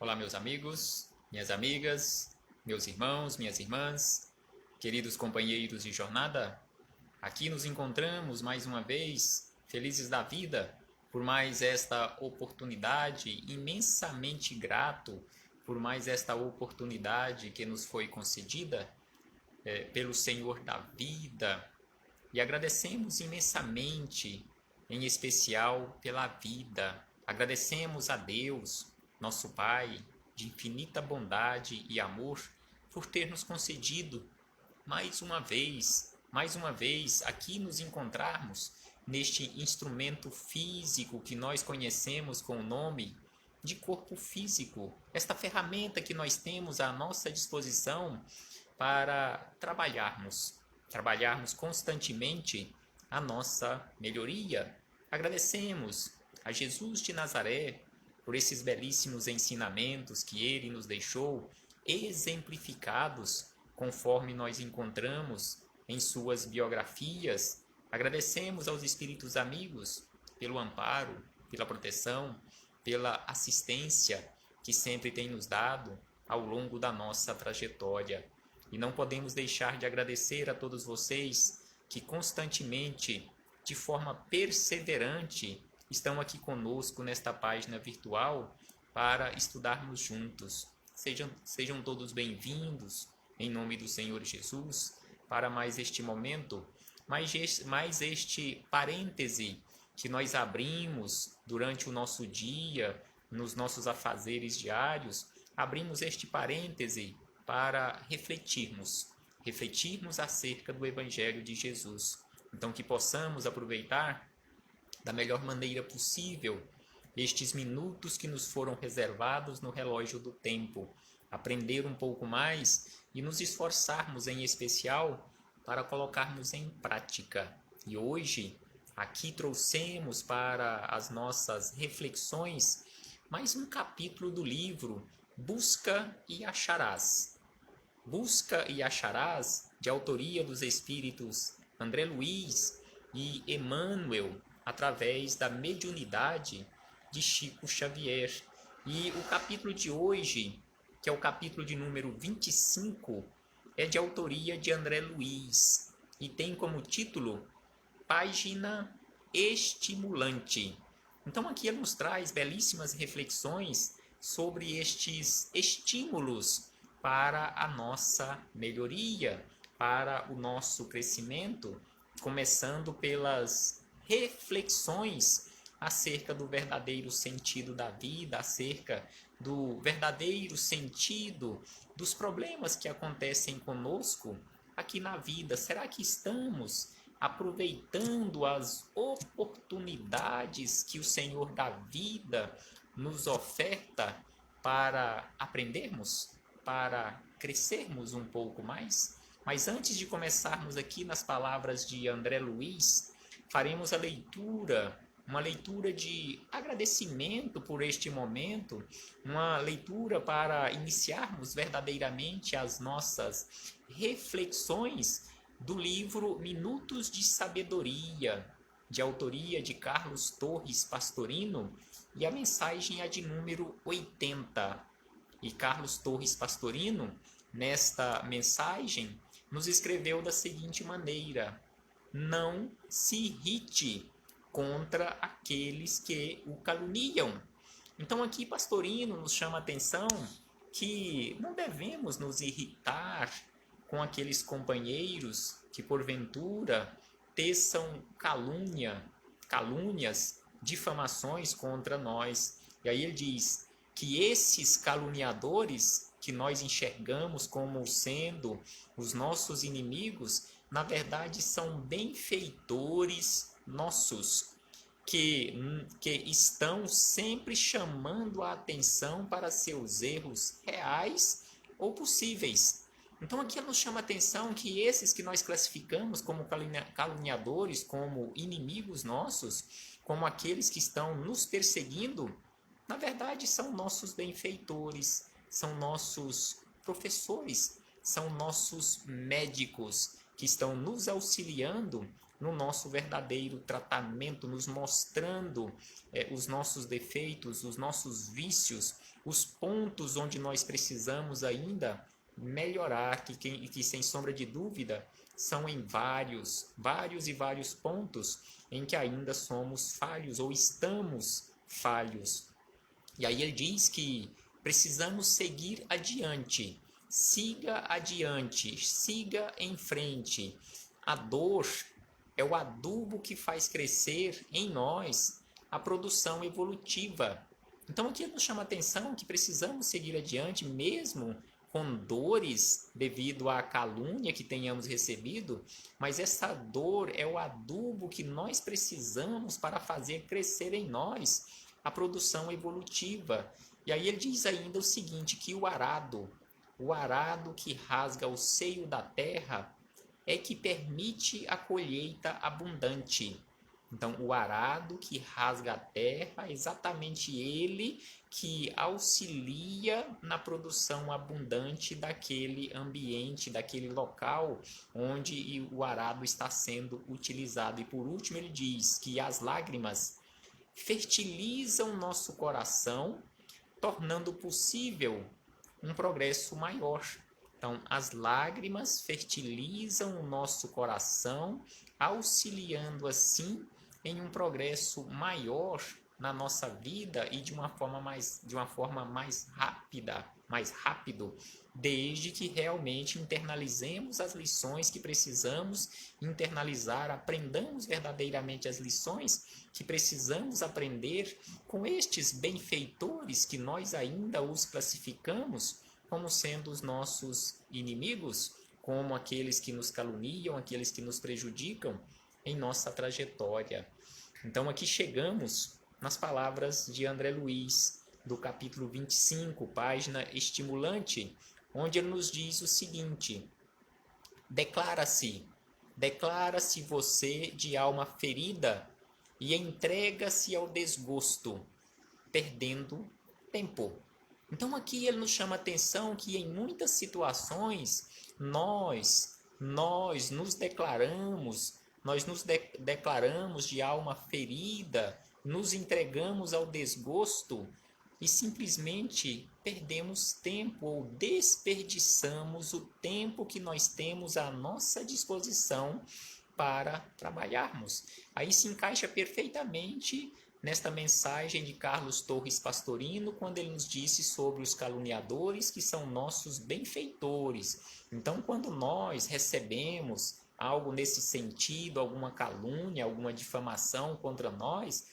Olá, meus amigos, minhas amigas, meus irmãos, minhas irmãs, queridos companheiros de jornada. Aqui nos encontramos mais uma vez, felizes da vida, por mais esta oportunidade, imensamente grato por mais esta oportunidade que nos foi concedida pelo Senhor da vida. E agradecemos imensamente, em especial pela vida. Agradecemos a Deus, nosso Pai, de infinita bondade e amor, por ter nos concedido mais uma vez aqui nos encontrarmos neste instrumento físico que nós conhecemos com o nome de corpo físico, esta ferramenta que nós temos à nossa disposição para trabalharmos constantemente a nossa melhoria. Agradecemos a Jesus de Nazaré por esses belíssimos ensinamentos que ele nos deixou, exemplificados conforme nós encontramos em suas biografias. Agradecemos aos espíritos amigos pelo amparo, pela proteção, pela assistência que sempre tem nos dado ao longo da nossa trajetória. E não podemos deixar de agradecer a todos vocês que constantemente, de forma perseverante, estão aqui conosco nesta página virtual para estudarmos juntos. Sejam todos bem-vindos, em nome do Senhor Jesus, para mais este momento, mais este parêntese que nós abrimos durante o nosso dia, nos nossos afazeres diários, abrimos este parêntese para refletirmos acerca do Evangelho de Jesus. Então, que possamos aproveitar da melhor maneira possível estes minutos que nos foram reservados no relógio do tempo, aprender um pouco mais e nos esforçarmos em especial para colocarmos em prática. E hoje, aqui trouxemos para as nossas reflexões mais um capítulo do livro Busca e Acharás. Busca e Acharás, de autoria dos espíritos André Luiz e Emmanuel, através da mediunidade de Chico Xavier. E o capítulo de hoje, que é o capítulo de número 25, é de autoria de André Luiz e tem como título Página Estimulante. Então aqui ele nos traz belíssimas reflexões sobre estes estímulos para a nossa melhoria, para o nosso crescimento, começando pelas reflexões acerca do verdadeiro sentido da vida, acerca do verdadeiro sentido dos problemas que acontecem conosco aqui na vida. Será que estamos aproveitando as oportunidades que o Senhor da vida nos oferta para aprendermos, para crescermos um pouco mais? Mas antes de começarmos aqui nas palavras de André Luiz, faremos uma leitura de agradecimento por este momento, uma leitura para iniciarmos verdadeiramente as nossas reflexões do livro Minutos de Sabedoria, de autoria de Carlos Torres Pastorino, e a mensagem é de número 80. E Carlos Torres Pastorino, nesta mensagem, nos escreveu da seguinte maneira: não se irrite contra aqueles que o caluniam. Então aqui Pastorino nos chama a atenção que não devemos nos irritar com aqueles companheiros que porventura teçam calúnias, difamações contra nós. E aí ele diz que esses caluniadores que nós enxergamos como sendo os nossos inimigos, na verdade são benfeitores nossos, que estão sempre chamando a atenção para seus erros reais ou possíveis. Então aqui nos chama a atenção que esses que nós classificamos como caluniadores, como inimigos nossos, como aqueles que estão nos perseguindo, na verdade são nossos benfeitores, são nossos professores, são nossos médicos que estão nos auxiliando no nosso verdadeiro tratamento, nos mostrando os nossos defeitos, os nossos vícios, os pontos onde nós precisamos ainda melhorar, que sem sombra de dúvida são em vários pontos em que ainda somos falhos ou estamos falhos. E aí ele diz que precisamos seguir adiante, siga adiante, siga em frente. A dor é o adubo que faz crescer em nós a produção evolutiva. Então aqui nos chama a atenção que precisamos seguir adiante mesmo com dores devido à calúnia que tenhamos recebido, mas essa dor é o adubo que nós precisamos para fazer crescer em nós a produção evolutiva. E aí ele diz ainda o seguinte, que o arado que rasga o seio da terra é que permite a colheita abundante. Então, o arado que rasga a terra é exatamente ele que auxilia na produção abundante daquele ambiente, daquele local onde o arado está sendo utilizado. E por último, ele diz que as lágrimas fertilizam nosso coração, tornando possível um progresso maior. Então, as lágrimas fertilizam o nosso coração, auxiliando assim em um progresso maior na nossa vida e de uma forma mais rápido, desde que realmente internalizemos as lições que precisamos internalizar, aprendamos verdadeiramente as lições que precisamos aprender com estes benfeitores que nós ainda os classificamos como sendo os nossos inimigos, como aqueles que nos caluniam, aqueles que nos prejudicam em nossa trajetória. Então aqui chegamos nas palavras de André Luiz, do capítulo 25, página estimulante, onde ele nos diz o seguinte: declara-se você de alma ferida e entrega-se ao desgosto, perdendo tempo. Então aqui ele nos chama a atenção que em muitas situações nós nos declaramos de alma ferida, nos entregamos ao desgosto e simplesmente perdemos tempo ou desperdiçamos o tempo que nós temos à nossa disposição para trabalharmos. Aí se encaixa perfeitamente nesta mensagem de Carlos Torres Pastorino, quando ele nos disse sobre os caluniadores que são nossos benfeitores. Então, quando nós recebemos algo nesse sentido, alguma calúnia, alguma difamação contra nós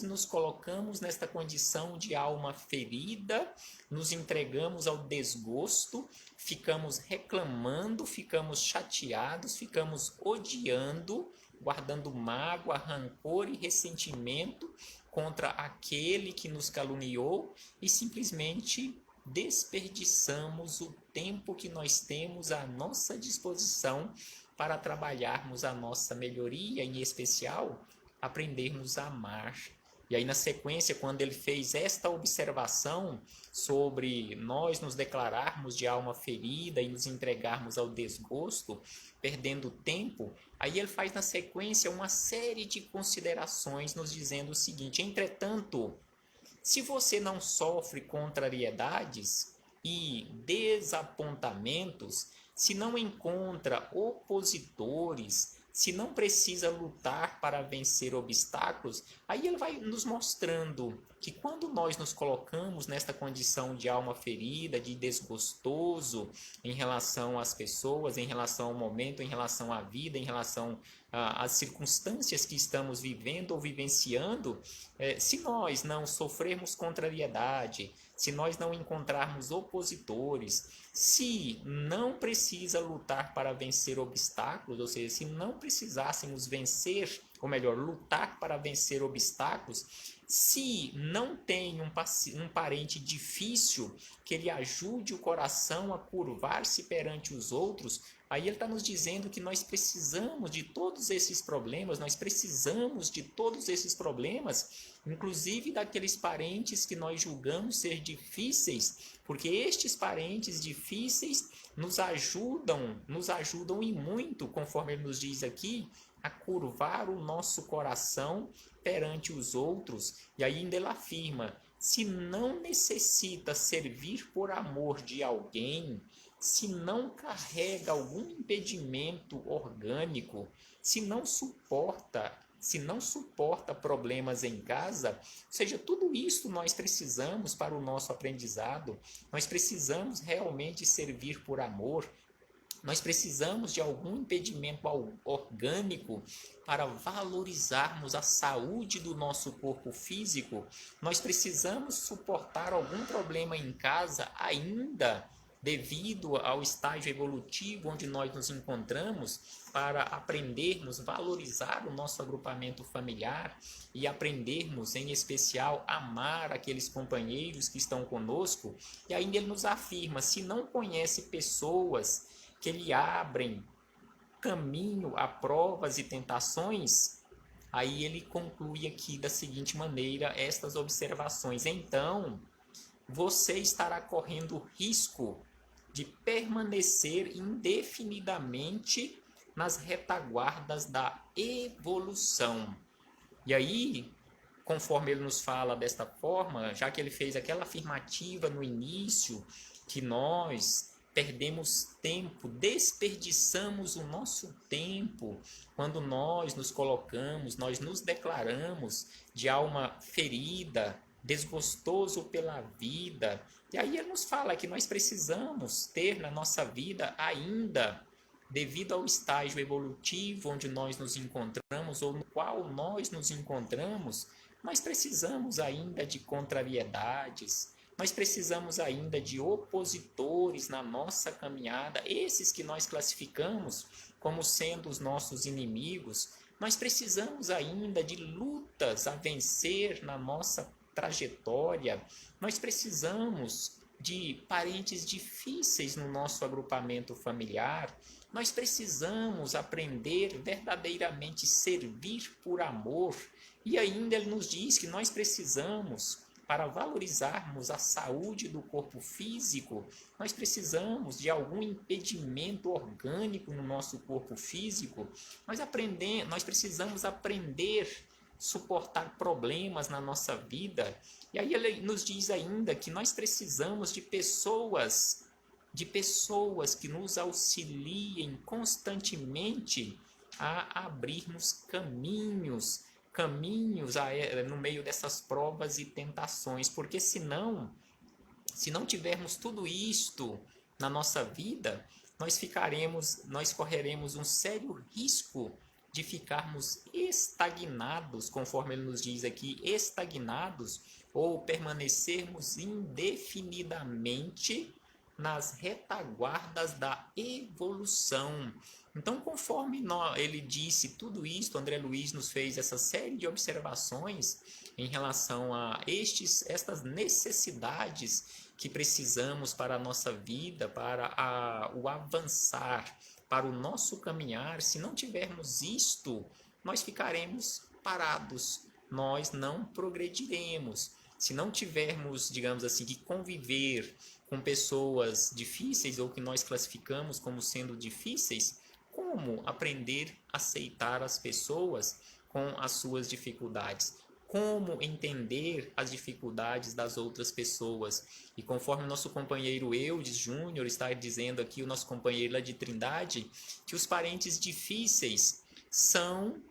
nos colocamos nesta condição de alma ferida, nos entregamos ao desgosto, ficamos reclamando, ficamos chateados, ficamos odiando, guardando mágoa, rancor e ressentimento contra aquele que nos caluniou e simplesmente desperdiçamos o tempo que nós temos à nossa disposição para trabalharmos a nossa melhoria, em especial, aprendermos a amar. E aí na sequência, quando ele fez esta observação sobre nós nos declararmos de alma ferida e nos entregarmos ao desgosto, perdendo tempo, aí ele faz na sequência uma série de considerações nos dizendo o seguinte: entretanto, se você não sofre contrariedades e desapontamentos, se não encontra opositores, se não precisa lutar para vencer obstáculos, aí ele vai nos mostrando que quando nós nos colocamos nesta condição de alma ferida, de desgostoso em relação às pessoas, em relação ao momento, em relação à vida, em relação às circunstâncias que estamos vivendo ou vivenciando, se nós não sofrermos contrariedade, se nós não encontrarmos opositores, se não precisa lutar para vencer obstáculos, ou seja, se não precisássemos vencer, ou melhor, lutar para vencer obstáculos, se não tem um parente difícil que ele ajude o coração a curvar-se perante os outros, aí ele está nos dizendo que nós precisamos de todos esses problemas, inclusive daqueles parentes que nós julgamos ser difíceis, porque estes parentes difíceis nos ajudam e muito, conforme ele nos diz aqui, a curvar o nosso coração perante os outros. E ainda ele afirma: se não necessita servir por amor de alguém, se não carrega algum impedimento orgânico, se não suporta problemas em casa, ou seja, tudo isso nós precisamos para o nosso aprendizado, nós precisamos realmente servir por amor, nós precisamos de algum impedimento orgânico para valorizarmos a saúde do nosso corpo físico. Nós precisamos suportar algum problema em casa ainda devido ao estágio evolutivo onde nós nos encontramos para aprendermos a valorizar o nosso agrupamento familiar e aprendermos, em especial, a amar aqueles companheiros que estão conosco. E ainda ele nos afirma, se não conhece pessoas que lhe abrem caminho a provas e tentações, aí ele conclui aqui da seguinte maneira estas observações. Então, você estará correndo risco de permanecer indefinidamente nas retaguardas da evolução. E aí, conforme ele nos fala desta forma, já que ele fez aquela afirmativa no início, que nós perdemos tempo, desperdiçamos o nosso tempo quando nós nos colocamos, nós nos declaramos de alma ferida, desgostoso pela vida. E aí ele nos fala que nós precisamos ter na nossa vida ainda, devido ao estágio evolutivo onde nós nos encontramos ou no qual nós nos encontramos, nós precisamos ainda de contrariedades, nós precisamos ainda de opositores na nossa caminhada, esses que nós classificamos como sendo os nossos inimigos. Nós precisamos ainda de lutas a vencer na nossa trajetória. Nós precisamos de parentes difíceis no nosso agrupamento familiar. Nós precisamos aprender verdadeiramente servir por amor. E ainda ele nos diz que nós precisamos, para valorizarmos a saúde do corpo físico, nós precisamos de algum impedimento orgânico no nosso corpo físico. Nós precisamos aprender a suportar problemas na nossa vida. E aí ele nos diz ainda que nós precisamos de pessoas que nos auxiliem constantemente a abrirmos caminhos no meio dessas provas e tentações, porque se não tivermos tudo isto na nossa vida, nós correremos um sério risco de ficarmos estagnados, conforme ele nos diz aqui, estagnados, ou permanecermos indefinidamente nas retaguardas da evolução. Então, conforme ele disse tudo isso, André Luiz nos fez essa série de observações em relação a estas necessidades que precisamos para a nossa vida, para o avançar, para o nosso caminhar. Se não tivermos isto, nós ficaremos parados, nós não progrediremos. Se não tivermos, digamos assim, que conviver com pessoas difíceis ou que nós classificamos como sendo difíceis, como aprender a aceitar as pessoas com as suas dificuldades? Como entender as dificuldades das outras pessoas? E conforme o nosso companheiro Eudes Júnior está dizendo aqui, o nosso companheiro lá de Trindade, que os parentes difíceis são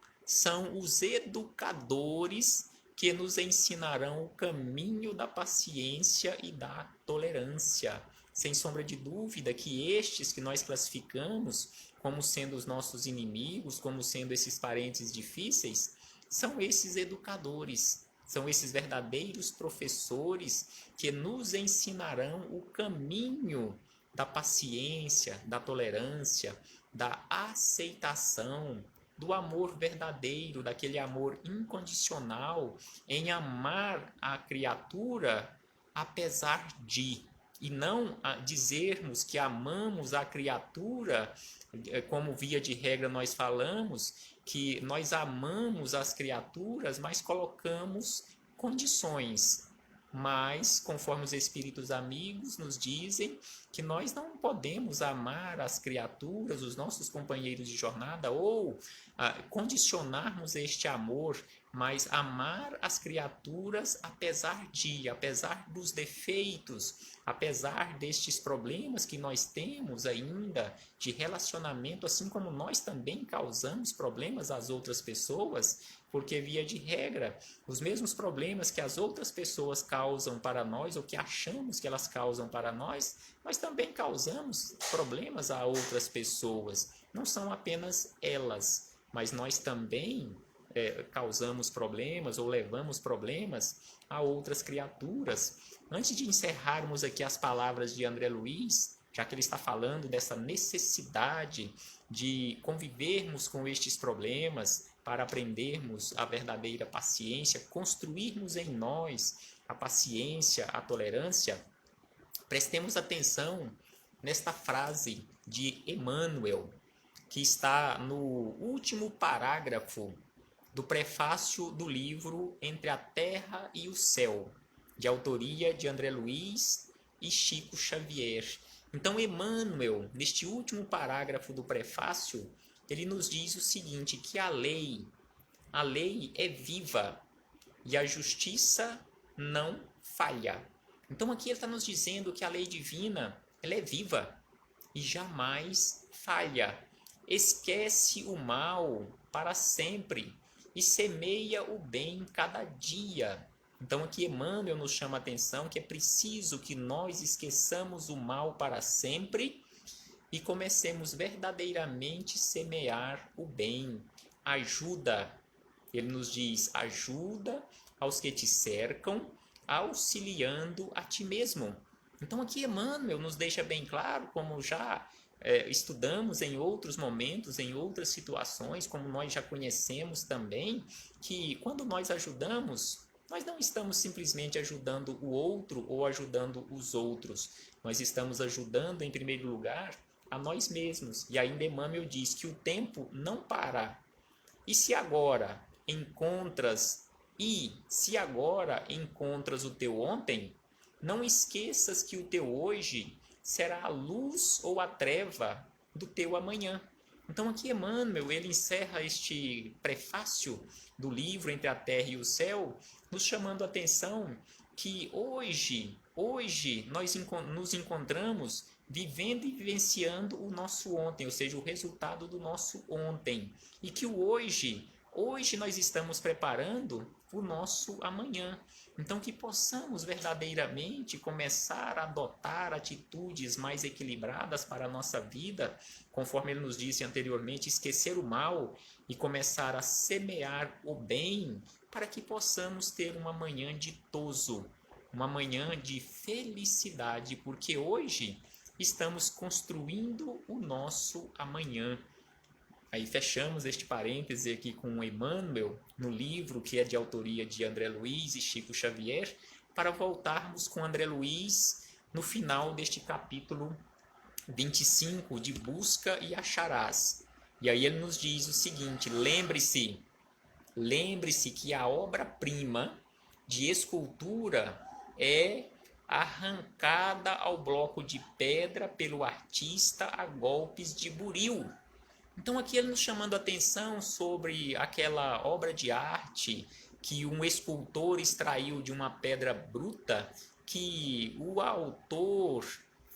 os educadores que nos ensinarão o caminho da paciência e da tolerância. Sem sombra de dúvida que estes que nós classificamos como sendo os nossos inimigos, como sendo esses parentes difíceis, são esses educadores, são esses verdadeiros professores que nos ensinarão o caminho da paciência, da tolerância, da aceitação, do amor verdadeiro, daquele amor incondicional, em amar a criatura apesar de, e não dizermos que amamos a criatura, como via de regra nós falamos, que nós amamos as criaturas, mas colocamos condições. Mas, conforme os espíritos amigos nos dizem, que nós não podemos amar as criaturas, os nossos companheiros de jornada, ou condicionarmos este amor, mas amar as criaturas apesar dos defeitos, apesar destes problemas que nós temos ainda de relacionamento, assim como nós também causamos problemas às outras pessoas, porque via de regra, os mesmos problemas que as outras pessoas causam para nós, ou que achamos que elas causam para nós também causamos problemas a outras pessoas. Não são apenas elas, mas nós também causamos problemas ou levamos problemas a outras criaturas. Antes de encerrarmos aqui as palavras de André Luiz, já que ele está falando dessa necessidade de convivermos com estes problemas para aprendermos a verdadeira paciência, construirmos em nós a paciência, a tolerância, prestemos atenção nesta frase de Emmanuel, que está no último parágrafo do prefácio do livro Entre a Terra e o Céu, de autoria de André Luiz e Chico Xavier. Então, Emmanuel, neste último parágrafo do prefácio, ele nos diz o seguinte, que a lei é viva e a justiça não falha. Então, aqui ele está nos dizendo que a lei divina, ela é viva e jamais falha. Esquece o mal para sempre e semeia o bem cada dia. Então aqui Emmanuel nos chama a atenção que é preciso que nós esqueçamos o mal para sempre e comecemos verdadeiramente a semear o bem. Ajuda, ele nos diz, ajuda aos que te cercam, auxiliando a ti mesmo. Então aqui Emmanuel nos deixa bem claro, como já estudamos em outros momentos, em outras situações, como nós já conhecemos também, que quando nós ajudamos, nós não estamos simplesmente ajudando o outro ou ajudando os outros. Nós estamos ajudando, em primeiro lugar, a nós mesmos. E ainda Emmanuel diz que o tempo não para. E se agora encontras o teu ontem, não esqueças que o teu hoje será a luz ou a treva do teu amanhã. Então aqui Emmanuel, ele encerra este prefácio do livro Entre a Terra e o Céu, nos chamando a atenção que hoje nós nos encontramos vivendo e vivenciando o nosso ontem, ou seja, o resultado do nosso ontem. E que o hoje nós estamos preparando o nosso amanhã. Então, que possamos verdadeiramente começar a adotar atitudes mais equilibradas para a nossa vida, conforme ele nos disse anteriormente, esquecer o mal e começar a semear o bem, para que possamos ter uma manhã ditoso, uma manhã de felicidade, porque hoje estamos construindo o nosso amanhã. Aí fechamos este parêntese aqui com Emmanuel, no livro que é de autoria de André Luiz e Chico Xavier, para voltarmos com André Luiz no final deste capítulo 25, de Busca e Acharás. E aí ele nos diz o seguinte, lembre-se que a obra-prima de escultura é arrancada ao bloco de pedra pelo artista a golpes de buril. Então aqui ele nos chamando a atenção sobre aquela obra de arte que um escultor extraiu de uma pedra bruta, que o autor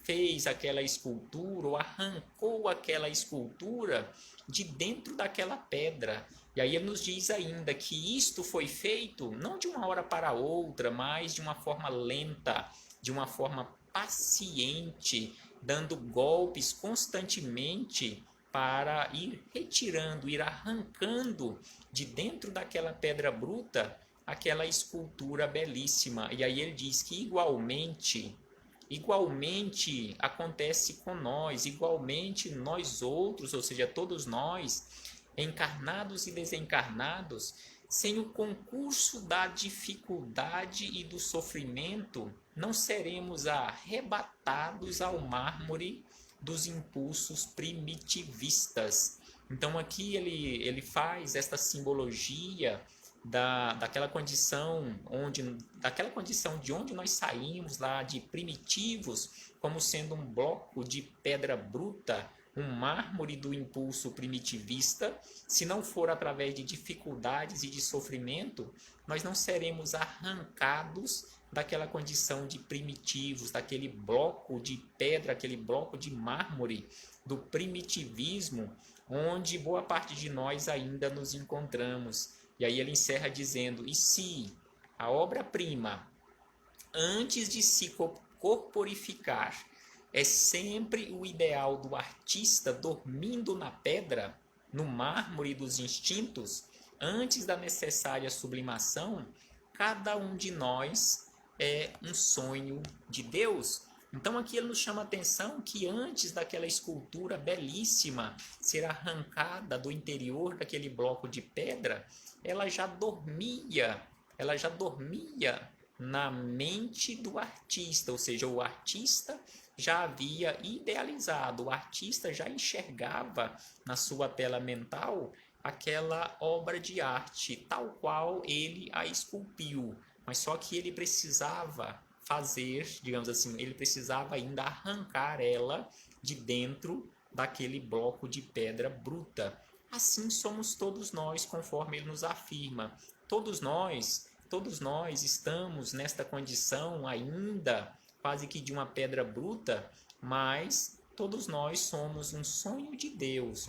fez aquela escultura ou arrancou aquela escultura de dentro daquela pedra. E aí ele nos diz ainda que isto foi feito não de uma hora para outra, mas de uma forma lenta, de uma forma paciente, dando golpes constantemente para ir retirando, ir arrancando de dentro daquela pedra bruta aquela escultura belíssima. E aí ele diz que igualmente acontece com nós, igualmente nós outros, ou seja, todos nós, encarnados e desencarnados, sem o concurso da dificuldade e do sofrimento, não seremos arrebatados ao mármore dos impulsos primitivistas. Então aqui ele faz esta simbologia daquela condição de onde nós saímos lá de primitivos, como sendo um bloco de pedra bruta, um mármore do impulso primitivista, se não for através de dificuldades e de sofrimento, nós não seremos arrancados daquela condição de primitivos, daquele bloco de pedra, aquele bloco de mármore do primitivismo, onde boa parte de nós ainda nos encontramos. E aí ele encerra dizendo: e se a obra-prima, antes de se corporificar, é sempre o ideal do artista dormindo na pedra, no mármore dos instintos, antes da necessária sublimação, cada um de nós é um sonho de Deus. Então aqui ele nos chama a atenção que antes daquela escultura belíssima ser arrancada do interior daquele bloco de pedra, ela já dormia na mente do artista, ou seja, o artista já havia idealizado, o artista já enxergava na sua tela mental aquela obra de arte, tal qual ele a esculpiu, mas só que ele precisava fazer, digamos assim, ele precisava ainda arrancar ela de dentro daquele bloco de pedra bruta. Assim somos todos nós, conforme ele nos afirma. Todos nós estamos nesta condição ainda quase que de uma pedra bruta, mas todos nós somos um sonho de Deus,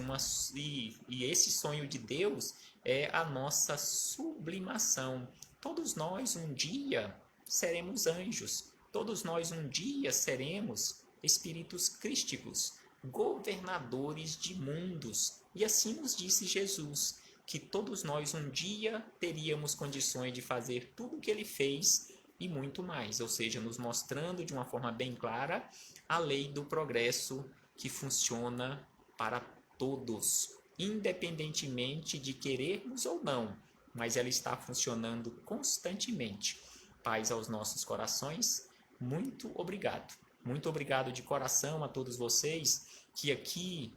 e esse sonho de Deus é a nossa sublimação. Todos nós um dia seremos anjos, todos nós um dia seremos espíritos crísticos, governadores de mundos. E assim nos disse Jesus, que todos nós um dia teríamos condições de fazer tudo o que ele fez e muito mais, ou seja, nos mostrando de uma forma bem clara a lei do progresso que funciona para todos, independentemente de querermos ou não, mas ela está funcionando constantemente. Paz aos nossos corações, muito obrigado. Muito obrigado de coração a todos vocês que aqui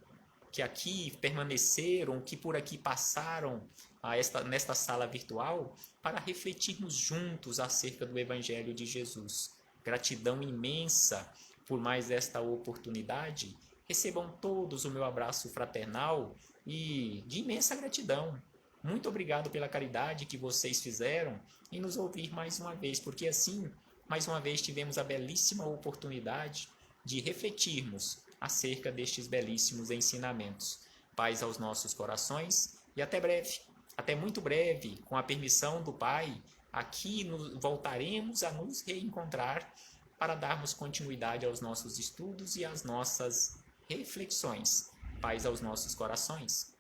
permaneceram, que por aqui passaram nesta sala virtual para refletirmos juntos acerca do Evangelho de Jesus. Gratidão imensa por mais esta oportunidade. Recebam todos o meu abraço fraternal e de imensa gratidão. Muito obrigado pela caridade que vocês fizeram em nos ouvir mais uma vez, porque assim, mais uma vez, tivemos a belíssima oportunidade de refletirmos acerca destes belíssimos ensinamentos. Paz aos nossos corações e até breve, até muito breve, com a permissão do Pai, aqui voltaremos a nos reencontrar para darmos continuidade aos nossos estudos e às nossas reflexões. Paz aos nossos corações.